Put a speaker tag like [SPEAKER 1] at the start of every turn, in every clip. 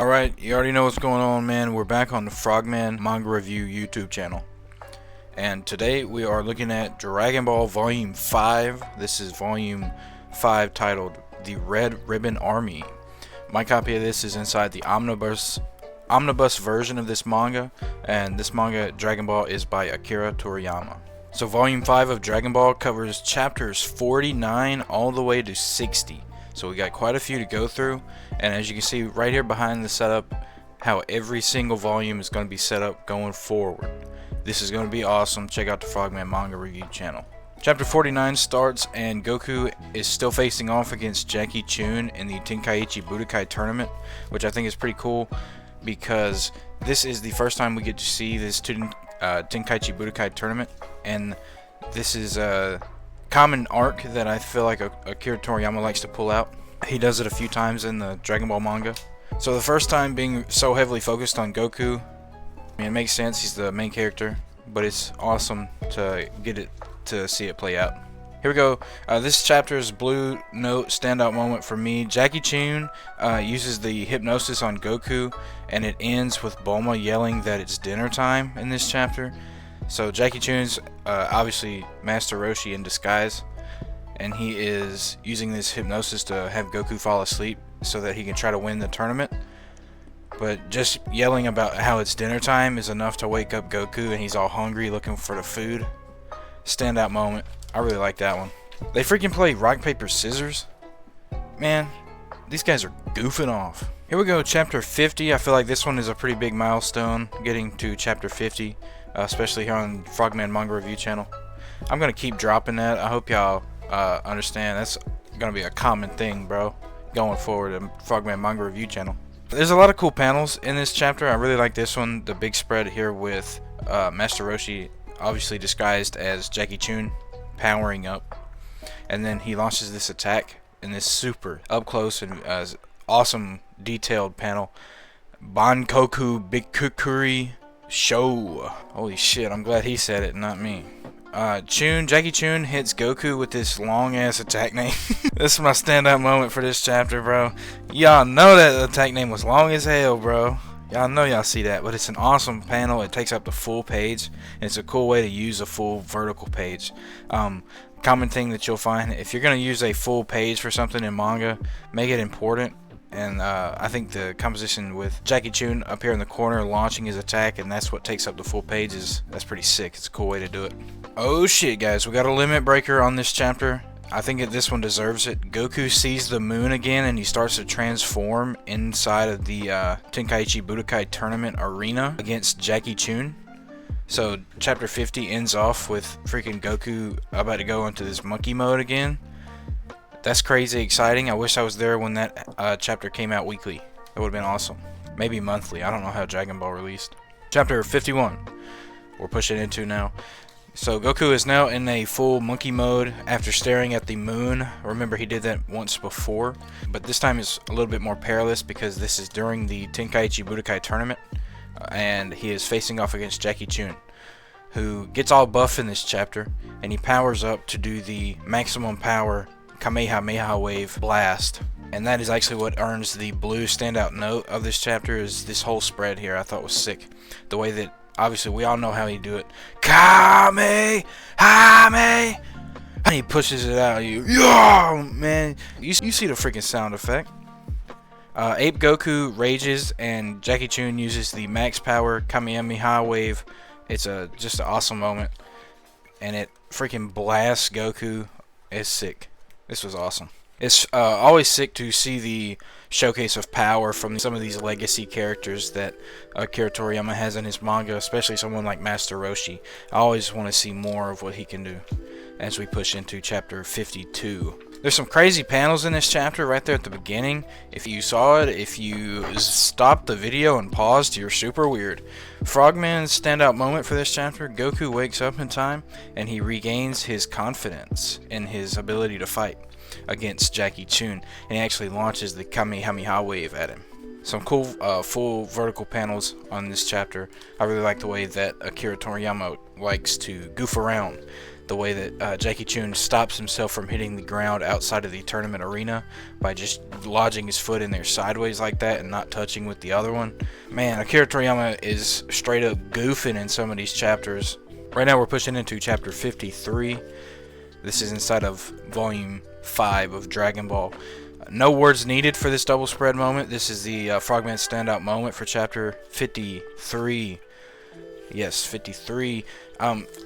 [SPEAKER 1] Alright, you already know what's going on, man. We're back on the Frogman Manga Review YouTube channel. And today we are looking at Dragon Ball Volume 5. This is Volume 5 titled The Red Ribbon Army. My copy of this is inside the omnibus version of this manga. And this manga, Dragon Ball, is by Akira Toriyama. So Volume 5 of Dragon Ball covers chapters 49 all the way to 60. So we got quite a few to go through, and as you can see right here behind the setup, how every single volume is going to be set up going forward. This is going to be awesome. Check out the Frogman Manga Review channel. Chapter 49 starts, and Goku is still facing off against Jackie Chun in the Tenkaichi Budokai tournament, which I think is pretty cool because this is the first time we get to see this Tenkaichi Budokai tournament, and this is a common arc that I feel like Akira Toriyama likes to pull out. He does it a few times in the Dragon Ball manga. So the first time being so heavily focused on Goku, I mean, it makes sense, he's the main character, but it's awesome to see it play out. Here we go. This chapter's blue note standout moment for me. Jackie Chun uses the hypnosis on Goku, and it ends with Bulma yelling that it's dinner time in this chapter. So Jackie Chun's obviously Master Roshi in disguise, and he is using this hypnosis to have Goku fall asleep so that he can try to win the tournament. But just yelling about how it's dinner time is enough to wake up Goku, and he's all hungry looking for the food. Standout moment. I really like that one. They freaking play rock, paper, scissors. Man, these guys are goofing off. Here we go, chapter 50. I feel like this one is a pretty big milestone, getting to chapter 50. Especially here on Frogman Manga Review channel. I'm gonna keep dropping that. I hope y'all understand that's gonna be a common thing, bro, going forward in Frogman Manga Review channel. There's a lot of cool panels in this chapter. I really like this one, the big spread here with Master Roshi obviously disguised as Jackie Chun powering up, and then he launches this attack in this super up close and awesome detailed panel. Bankoku Bikukuri Show. Holy shit, I'm glad he said it, not me. Jackie Chun hits Goku with this long ass attack name. This is my standout moment for this chapter, bro. Y'all know that attack name was long as hell, bro. Y'all know y'all see that, but it's an awesome panel. It takes up the full page, and it's a cool way to use a full vertical page. Common thing that you'll find, if you're going to use a full page for something in manga, make it important. And I think the composition with Jackie Chun up here in the corner launching his attack, and that's what takes up the full page, that's pretty sick. It's a cool way to do it. Oh shit, guys, we got a limit breaker on this chapter. I think that this one deserves it. Goku sees the moon again, and he starts to transform inside of the Tenkaichi Budokai tournament arena against Jackie Chun. So chapter 50 ends off with freaking Goku about to go into this monkey mode again. That's crazy exciting. I wish I was there when that chapter came out weekly. That would have been awesome. Maybe monthly. I don't know how Dragon Ball released. Chapter 51. We're pushing into now. So Goku is now in a full monkey mode after staring at the moon. Remember, he did that once before, but this time is a little bit more perilous because this is during the Tenkaichi Budokai tournament, and he is facing off against Jackie Chun, who gets all buff in this chapter, and he powers up to do the maximum power Kamehameha wave blast, and that is actually what earns the blue standout note of this chapter. Is this whole spread here I thought was sick. The way that obviously we all know how he do it. Kamehameha, and he pushes it out. Yo, man, you see the freaking sound effect. Ape Goku rages, and Jackie Chun uses the max power Kamehameha wave. It's just an awesome moment, and it freaking blasts Goku. It's sick. This was awesome. It's always sick to see the showcase of power from some of these legacy characters that Akira Toriyama has in his manga, especially someone like Master Roshi. I always want to see more of what he can do as we push into chapter 52. There's some crazy panels in this chapter right there at the beginning. If you saw it, if you stopped the video and paused, you're super weird. Frogman's standout moment for this chapter: Goku wakes up in time, and he regains his confidence in his ability to fight against Jackie Chun, and he actually launches the Kamehameha wave at him. Some cool full vertical panels on this chapter. I really like the way that Akira Toriyama likes to goof around. The way that Jackie Chun stops himself from hitting the ground outside of the tournament arena by just lodging his foot in there sideways like that and not touching with the other one. Man, Akira Toriyama is straight up goofing in some of these chapters. Right now we're pushing into chapter 53. This is inside of volume 5 of Dragon Ball. No words needed for this double spread moment. This is the Frogman standout moment for chapter 53. Yes, 53.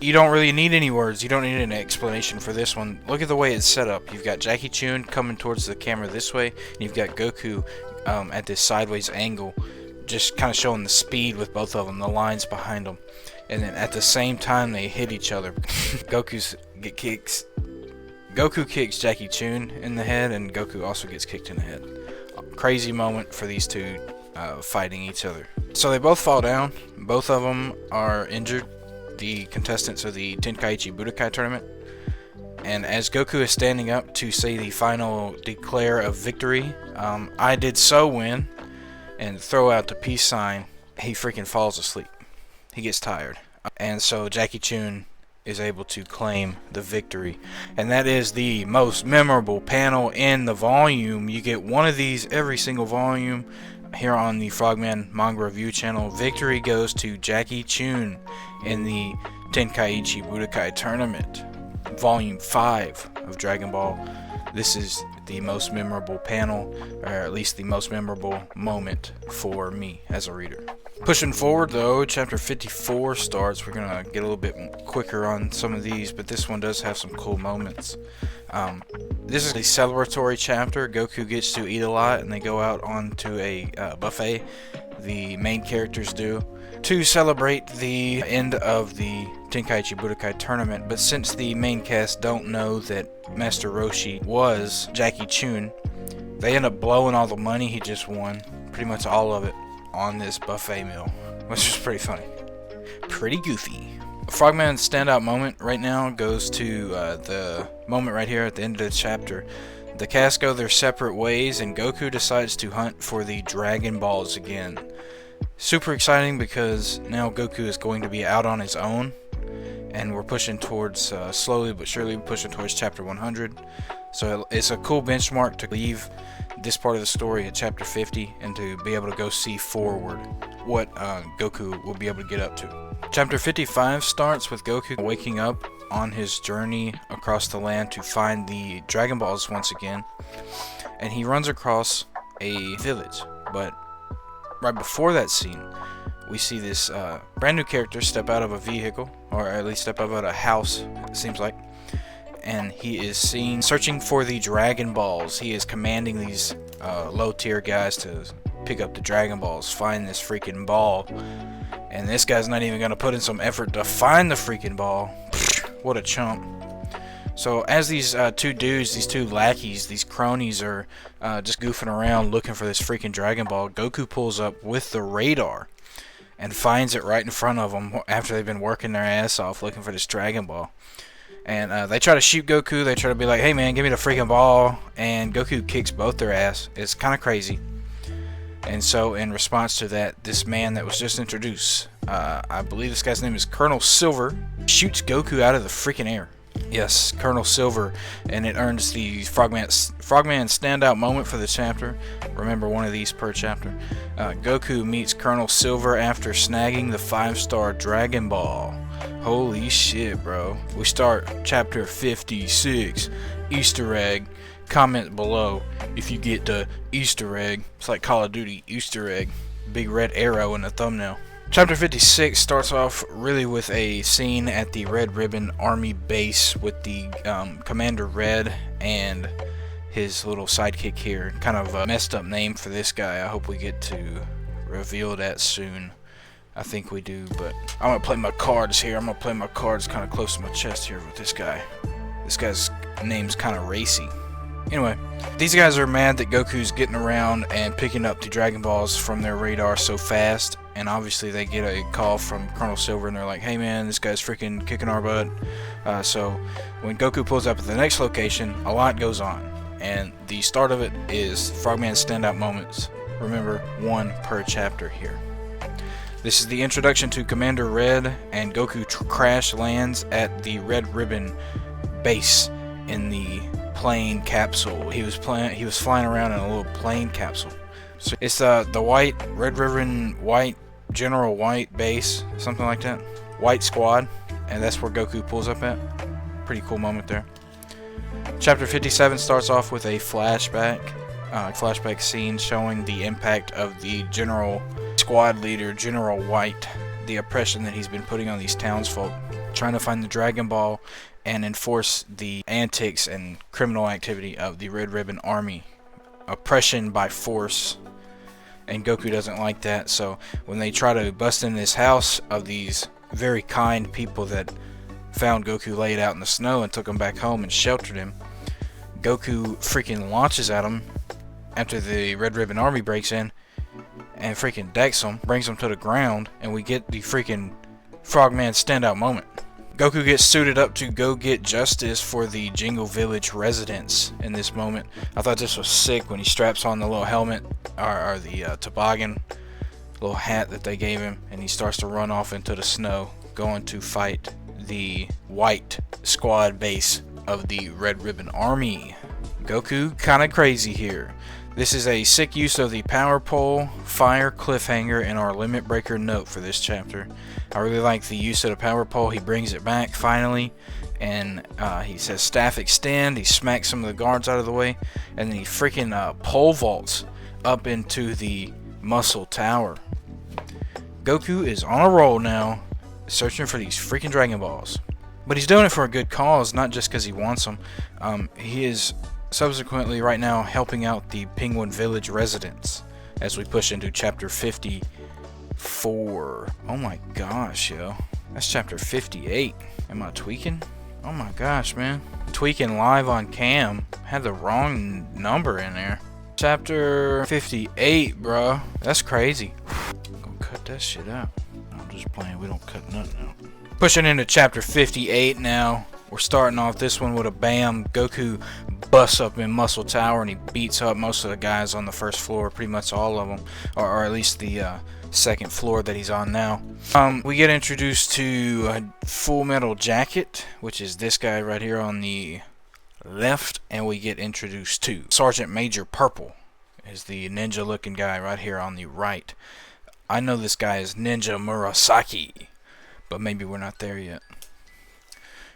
[SPEAKER 1] You don't really need any words. You don't need an explanation for this one. Look at the way it's set up. You've got Jackie Chun coming towards the camera this way, and you've got Goku at this sideways angle, just kind of showing the speed with both of them, the lines behind them. And then at the same time they hit each other. Goku kicks Jackie Chun in the head, and Goku also gets kicked in the head. Crazy moment for these two fighting each other. So they both fall down. Both of them are injured, the contestants of the Tenkaichi Budokai tournament. And as Goku is standing up to say the final declare of victory, I did so win, and throw out the peace sign, he freaking falls asleep. He gets tired. And so Jackie Chun is able to claim the victory. And that is the most memorable panel in the volume. You get one of these every single volume here on the Frogman Manga Review channel. Victory goes to Jackie Chun in the Tenkaichi Budokai Tournament, Volume 5 of Dragon Ball. This is the most memorable panel, or at least the most memorable moment for me as a reader. Pushing forward though, chapter 54 starts. We're gonna get a little bit quicker on some of these, but this one does have some cool moments. This is a celebratory chapter. Goku gets to eat a lot, and they go out onto a buffet. The main characters do, to celebrate the end of the Tenkaichi Budokai tournament. But since the main cast don't know that Master Roshi was Jackie Chun, they end up blowing all the money he just won, pretty much all of it, on this buffet meal, which is pretty funny. Pretty goofy. Frogman's standout moment right now goes to the moment right here at the end of the chapter. The cast go their separate ways, and Goku decides to hunt for the Dragon Balls again. Super exciting because now Goku is going to be out on his own, and we're pushing towards, slowly but surely pushing towards chapter 100. So it's a cool benchmark to leave this part of the story at chapter 50 and to be able to go see forward what Goku will be able to get up to. Chapter 55 starts with Goku waking up on his journey across the land to find the Dragon Balls once again, and he runs across a village. But right before that scene, we see this brand new character step out of a vehicle, or at least step out of a house, it seems like, and he is seen searching for the Dragon Balls. He is commanding these low tier guys to pick up the Dragon Balls, find this freaking ball, and this guy's not even going to put in some effort to find the freaking ball. What a chump. So as these two dudes, these two lackeys, these cronies are just goofing around looking for this freaking Dragon Ball, Goku pulls up with the radar and finds it right in front of them after they've been working their ass off looking for this Dragon Ball. And they try to shoot Goku. They try to be like, hey man, give me the freaking ball. And Goku kicks both their ass. It's kind of crazy. And so in response to that, this man that was just introduced, I believe this guy's name is Colonel Silver, shoots Goku out of the freaking air. Yes, Colonel Silver, and it earns the Frogman standout moment for the chapter. Remember, one of these per chapter. Goku meets Colonel Silver after snagging the 5-star Dragon Ball. Holy shit, bro. We start chapter 56, Easter egg. Comment below if you get the Easter egg. It's like Call of Duty Easter egg. Big red arrow in the thumbnail. Chapter 56 starts off really with a scene at the Red Ribbon Army base with the Commander Red and his little sidekick here. Kind of a messed up name for this guy. I hope we get to reveal that soon. I think we do, but I'm going to play my cards here. I'm going to play my cards kind of close to my chest here with this guy. This guy's name's kind of racy. Anyway, these guys are mad that Goku's getting around and picking up the Dragon Balls from their radar so fast, and obviously they get a call from Colonel Silver and they're like, hey man, this guy's freaking kicking our butt. So when Goku pulls up at the next location, a lot goes on, and the start of it is Frogman's standout moments Remember, 1 per chapter here. This is the introduction to Commander Red, and Goku crash lands at the Red Ribbon base in the plane capsule. He was flying around in a little plane capsule. So it's the white Red Ribbon White General White base, something like that. White Squad, and that's where Goku pulls up at. Pretty cool moment there. Chapter 57 starts off with a flashback scene showing the impact of the General Squad leader, General White, the oppression that he's been putting on these townsfolk, trying to find the Dragon Ball and enforce the antics and criminal activity of the Red Ribbon Army. Oppression by force, and Goku doesn't like that, so when they try to bust in this house of these very kind people that found Goku laid out in the snow and took him back home and sheltered him, Goku freaking launches at him after the Red Ribbon Army breaks in and freaking decks him, brings him to the ground, and we get the freaking Frogman standout moment. Goku gets suited up to go get justice for the Jingle Village residents in this moment. I thought this was sick when he straps on the little helmet, or the toboggan, little hat that they gave him, and he starts to run off into the snow, going to fight the White Squad base of the Red Ribbon Army. Goku kinda crazy here. This is a sick use of the power pole, fire, cliffhanger, and our limit breaker note for this chapter. I really like the use of the power pole. He brings it back finally, and he says staff extend. He smacks some of the guards out of the way, and then he freaking pole vaults up into the muscle tower. Goku is on a roll now, searching for these freaking Dragon Balls. But he's doing it for a good cause, not just because he wants them. He is subsequently right now helping out the Penguin Village residents as we push into chapter 54. Oh my gosh, yo. That's chapter 58. Am I tweaking? Oh my gosh, man. Tweaking live on cam. Had the wrong number in there. Chapter 58, bro. That's crazy. I'm gonna cut that shit out. I'm just playing. We don't cut nothing out. Pushing into chapter 58 now. We're starting off this one with a bam. Goku busts up in Muscle Tower and he beats up most of the guys on the first floor, pretty much all of them, or at least the second floor that he's on now. We get introduced to Full Metal Jacket, which is this guy right here on the left, and we get introduced to Sergeant Major Purple, is the ninja looking guy right here on the right. I know this guy is Ninja Murasaki, but maybe we're not there yet.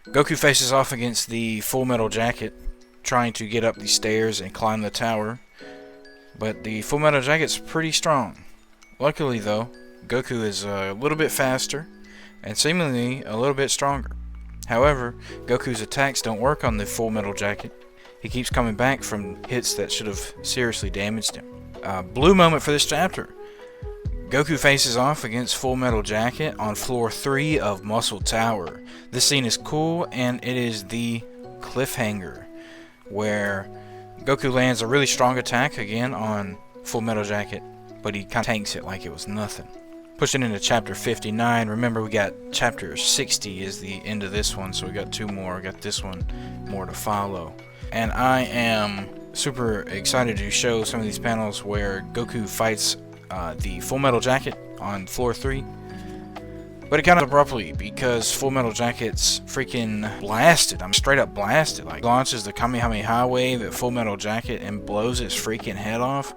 [SPEAKER 1] Goku faces off against the Full Metal Jacket, trying to get up the stairs and climb the tower, but the Full Metal Jacket's pretty strong. Luckily though, Goku is a little bit faster and seemingly a little bit stronger. However, Goku's attacks don't work on the Full Metal Jacket. He keeps coming back from hits that should have seriously damaged him. Blue moment for this chapter. Goku faces off against Full Metal Jacket on floor 3 of Muscle Tower. This scene is cool, and it is the cliffhanger, where Goku lands a really strong attack again on Full Metal Jacket, but he kind of tanks it like it was nothing. Pushing into chapter 59, remember we got chapter 60 is the end of this one, so we got 2 more. We got this one more to follow. And I am super excited to show some of these panels where Goku fights the Full Metal Jacket on floor 3, but it kind of abruptly because Full Metal Jacket's freaking blasted. I'm straight up blasted. Like, launches the Kamehameha wave at Full Metal Jacket and blows its freaking head off.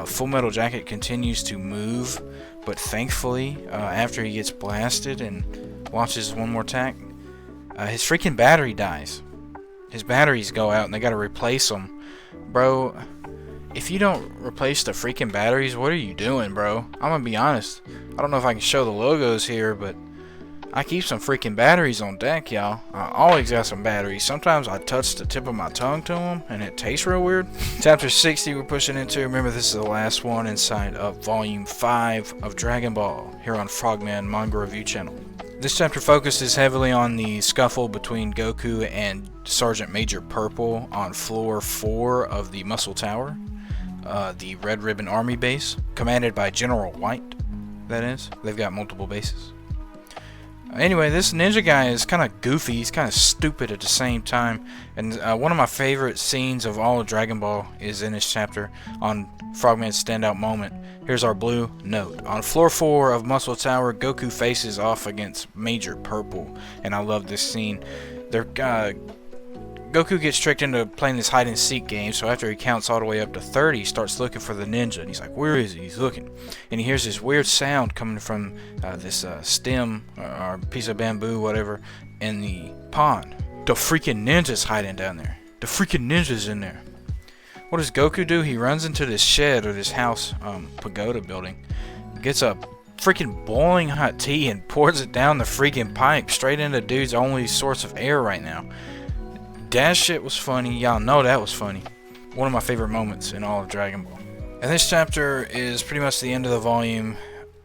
[SPEAKER 1] Full Metal Jacket continues to move, but thankfully after he gets blasted and launches one more attack, his freaking battery dies. His batteries go out and they gotta replace them. Bro, if you don't replace the freaking batteries, what are you doing, bro? I'm gonna be honest. I don't know if I can show the logos here, but I keep some freaking batteries on deck, y'all. I always got some batteries. Sometimes I touch the tip of my tongue to them, and it tastes real weird. Chapter 60 we're pushing into. Remember, this is the last one inside of Volume 5 of Dragon Ball here on Frogman Manga Review channel. This chapter focuses heavily on the scuffle between Goku and Sergeant Major Purple on floor 4 of the Muscle Tower. The Red Ribbon Army base, commanded by General White, that is. They've got multiple bases. Anyway, this ninja guy is kind of goofy. He's kind of stupid at the same time. And one of my favorite scenes of all of Dragon Ball is in this chapter on Frogman's standout moment. Here's our blue note. On floor 4 of Muscle Tower, Goku faces off against Major Purple. And I love this scene. Goku gets tricked into playing this hide-and-seek game, so after he counts all the way up to 30, he starts looking for the ninja. And he's like, where is he? He's looking. And he hears this weird sound coming from this stem or piece of bamboo, whatever, in the pond. The freaking ninja's hiding down there. The freaking ninja's in there. What does Goku do? He runs into this shed or this house pagoda building, gets a freaking boiling hot tea and pours it down the freaking pipe straight into dude's only source of air right now. That shit was funny. Y'all know that was funny. One of my favorite moments in all of Dragon Ball. And this chapter is pretty much the end of the volume,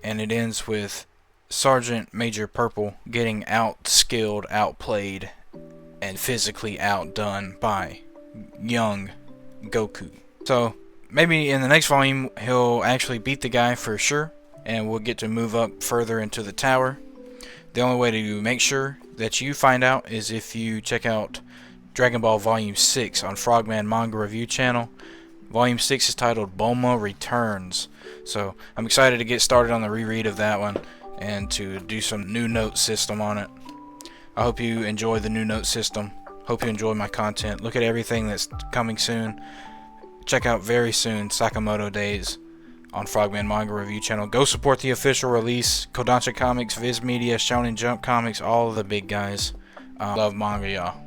[SPEAKER 1] and it ends with Sergeant Major Purple getting outskilled, outplayed, and physically outdone by young Goku. So maybe in the next volume he'll actually beat the guy for sure, and we'll get to move up further into the tower. The only way to make sure that you find out is if you check out Dragon Ball Volume 6 on Frogman Manga Review channel. Volume 6 is titled Bulma Returns. So I'm excited to get started on the reread of that one and to do some new note system on it. I hope you enjoy the new note system. Hope you enjoy my content. Look at everything that's coming soon. Check out very soon Sakamoto Days on Frogman Manga Review channel. Go support the official release. Kodansha Comics, Viz Media, Shonen Jump Comics, all of the big guys. Love manga, y'all.